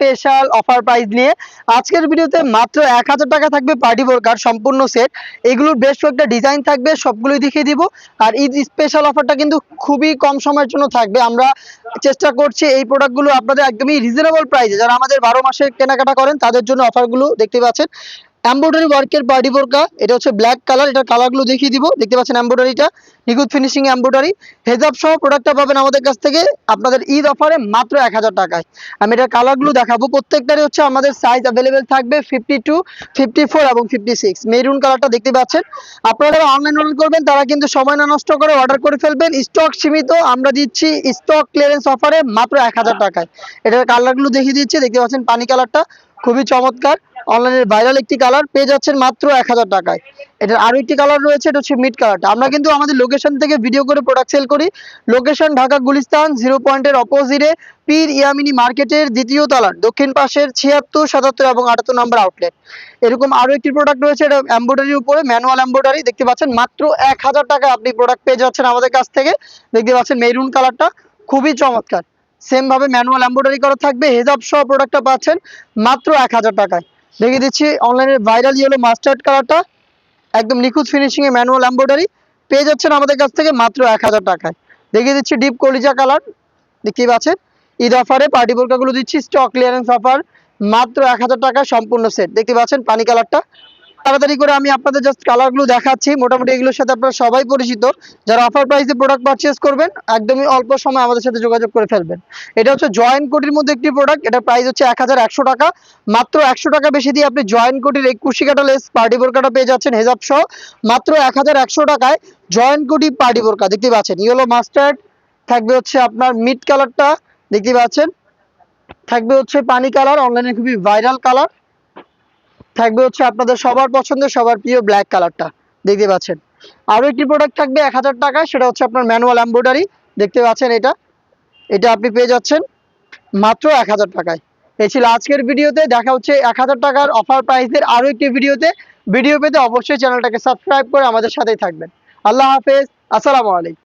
Special offer price নিয়ে আজকের ভিডিওতে মাত্র 1000 টাকা থাকবে পার্টি বোরকার সম্পূর্ণ সেট। এগুলোর বেশ কয়েকটা ডিজাইন থাকবে, সবগুলোই দেখিয়ে দিব। আর ঈদ স্পেশাল অফারটা কিন্তু খুবই কম সময়ের জন্য থাকবে। আমরা চেষ্টা করছি এই প্রোডাক্টগুলো আপনাদের একদমই রিজনেবল প্রাইসে, যারা আমাদের 12 মাসে কেনাকাটা করেন তাদের জন্য অফারগুলো দেখতে পাচ্ছেন। এমব্রয়ডারি ওয়ার্কের পার্টি বোরকা, এটা হচ্ছে ব্ল্যাক কালার। এটার কালারগুলো দেখিয়ে দিব। দেখতে পাচ্ছেন এমব্রয়ডারিটা নিখুঁত ফিনিশিং এমব্রয়ডারি। হেজাব সহ প্রোডাক্টটা পাবেন আমাদের কাছ থেকে আপনাদের ঈদ অফারে মাত্র 1000 টাকায়। আমি এটার কালারগুলো দেখাবো। প্রত্যেকটারই হচ্ছে আমাদের সাইজ অ্যাভেলেবেল থাকবে 52, 54 এবং 56। মেরুন কালারটা দেখতে পাচ্ছেন। আপনারা যারা অনলাইন অর্ডার করবেন তারা কিন্তু সময় না নষ্ট করে অর্ডার করে ফেলবেন। স্টক সীমিত, আমরা দিচ্ছি স্টক ক্লিয়ারেন্স অফারে মাত্র 1000 টাকায়। এটার কালারগুলো দেখিয়ে দিচ্ছি। দেখতে পাচ্ছেন পানি কালারটা খুবই চমৎকার, অনলাইনের ভাইরাল একটি কালার, পেয়ে যাচ্ছেন মাত্র 1000 টাকায়। এটার আরো একটি কালার রয়েছে, এটা হচ্ছে মিড কালারটা। আমরা কিন্তু আমাদের লোকেশন থেকে ভিডিও করে প্রোডাক্ট সেল করি। লোকেশন ঢাকা গুলিস্তান 0 পয়েন্টের অপোজিটে পীর ইয়ামিনী মার্কেটের দ্বিতীয় তলার দক্ষিণ পাশের 76, 77 এবং 78 নম্বর আউটলেট। এরকম আরো একটি প্রোডাক্ট রয়েছে, এটা এমব্রয়ডারির উপরে ম্যানুয়াল এমব্রয়ডারি। দেখতে পাচ্ছেন মাত্র 1000 টাকায় আপনি প্রোডাক্ট পেয়ে যাচ্ছেন আমাদের কাছ থেকে। দেখতে পাচ্ছেন মেরুন কালারটা খুবই চমৎকার, সেম ভাবে ম্যানুয়াল এমব্রয়ডারি করা থাকবে। হেজাব সহ প্রোডাক্টটা পাচ্ছেন মাত্র 1000 টাকায়। দেখিয়ে দিচ্ছি অনলাইনের ভাইরাল ইয়েলো মাস্টার্ড কালারটা, একদম নিখুঁত ফিনিশিং এ ম্যানুয়াল এমব্রয়ডারি, পেয়ে যাচ্ছেন আমাদের কাছ থেকে মাত্র 1000 টাকায়। দেখিয়ে দিচ্ছি ডিপ কলিজা কালার। দেখতেই পাচ্ছেন ঈদ অফারে পার্টি বোরকাগুলো দিচ্ছি স্টক ক্লিয়ারেন্স অফার মাত্র 1000 টাকায় সম্পূর্ণ সেট। দেখতে পাচ্ছেন পানি কালারটা। তাড়াতাড়ি করে আমি আপনাদের জাস্ট কালারগুলো দেখাচ্ছি। মোটামুটি এগুলোর সাথে আপনারা সবাই পরিচিত। যারা অফার প্রাইসে প্রোডাক্ট পারচেজ করবেন একদমই অল্প সময় আমাদের সাথে যোগাযোগ করে ফেলবেন। এটা হচ্ছে জয়েন্ট কোটির মধ্যে একটি প্রোডাক্ট। এটা প্রাইস হচ্ছে 1100 টাকা। মাত্র 100 টাকা বেশি দিয়ে আপনি জয়েন্ট কোটির 21 কাটা লেস পার্টি বোরকাটা পেয়ে যাচ্ছেন হেজাব সহ মাত্র 1100 টাকায়। জয়েন্ট কোটি পার্টি বোরকা দেখতে পাচ্ছেন ইয়েলো মাস্টার্ড থাকবে, হচ্ছে আপনার মিড কালারটা দেখতে পাচ্ছেন, থাকবে হচ্ছে পানি কালার, অনলাইনে খুবই ভাইরাল কালার, থাকবে হচ্ছে আপনাদের সবার পছন্দের সবার প্রিয় ব্ল্যাক কালারটা দেখতে পাচ্ছেন। আরো একটি প্রোডাক্ট থাকবে 1000 টাকায়, সেটা হচ্ছে আপনার ম্যানুয়াল এমব্রয়ডারি। দেখতে পাচ্ছেন এটা এটা আপনি পেয়ে যাচ্ছেন মাত্র 1000 টাকায়। এই ছিল আজকের ভিডিওতে। দেখা হচ্ছে 1000 টাকার অফার প্রাইসের আরো একটি ভিডিওতে। ভিডিও পেতে অবশ্যই চ্যানেলটাকে সাবস্ক্রাইব করে আমাদের সাথেই থাকবেন। আল্লাহ হাফেজ, আসসালামু আলাইকুম।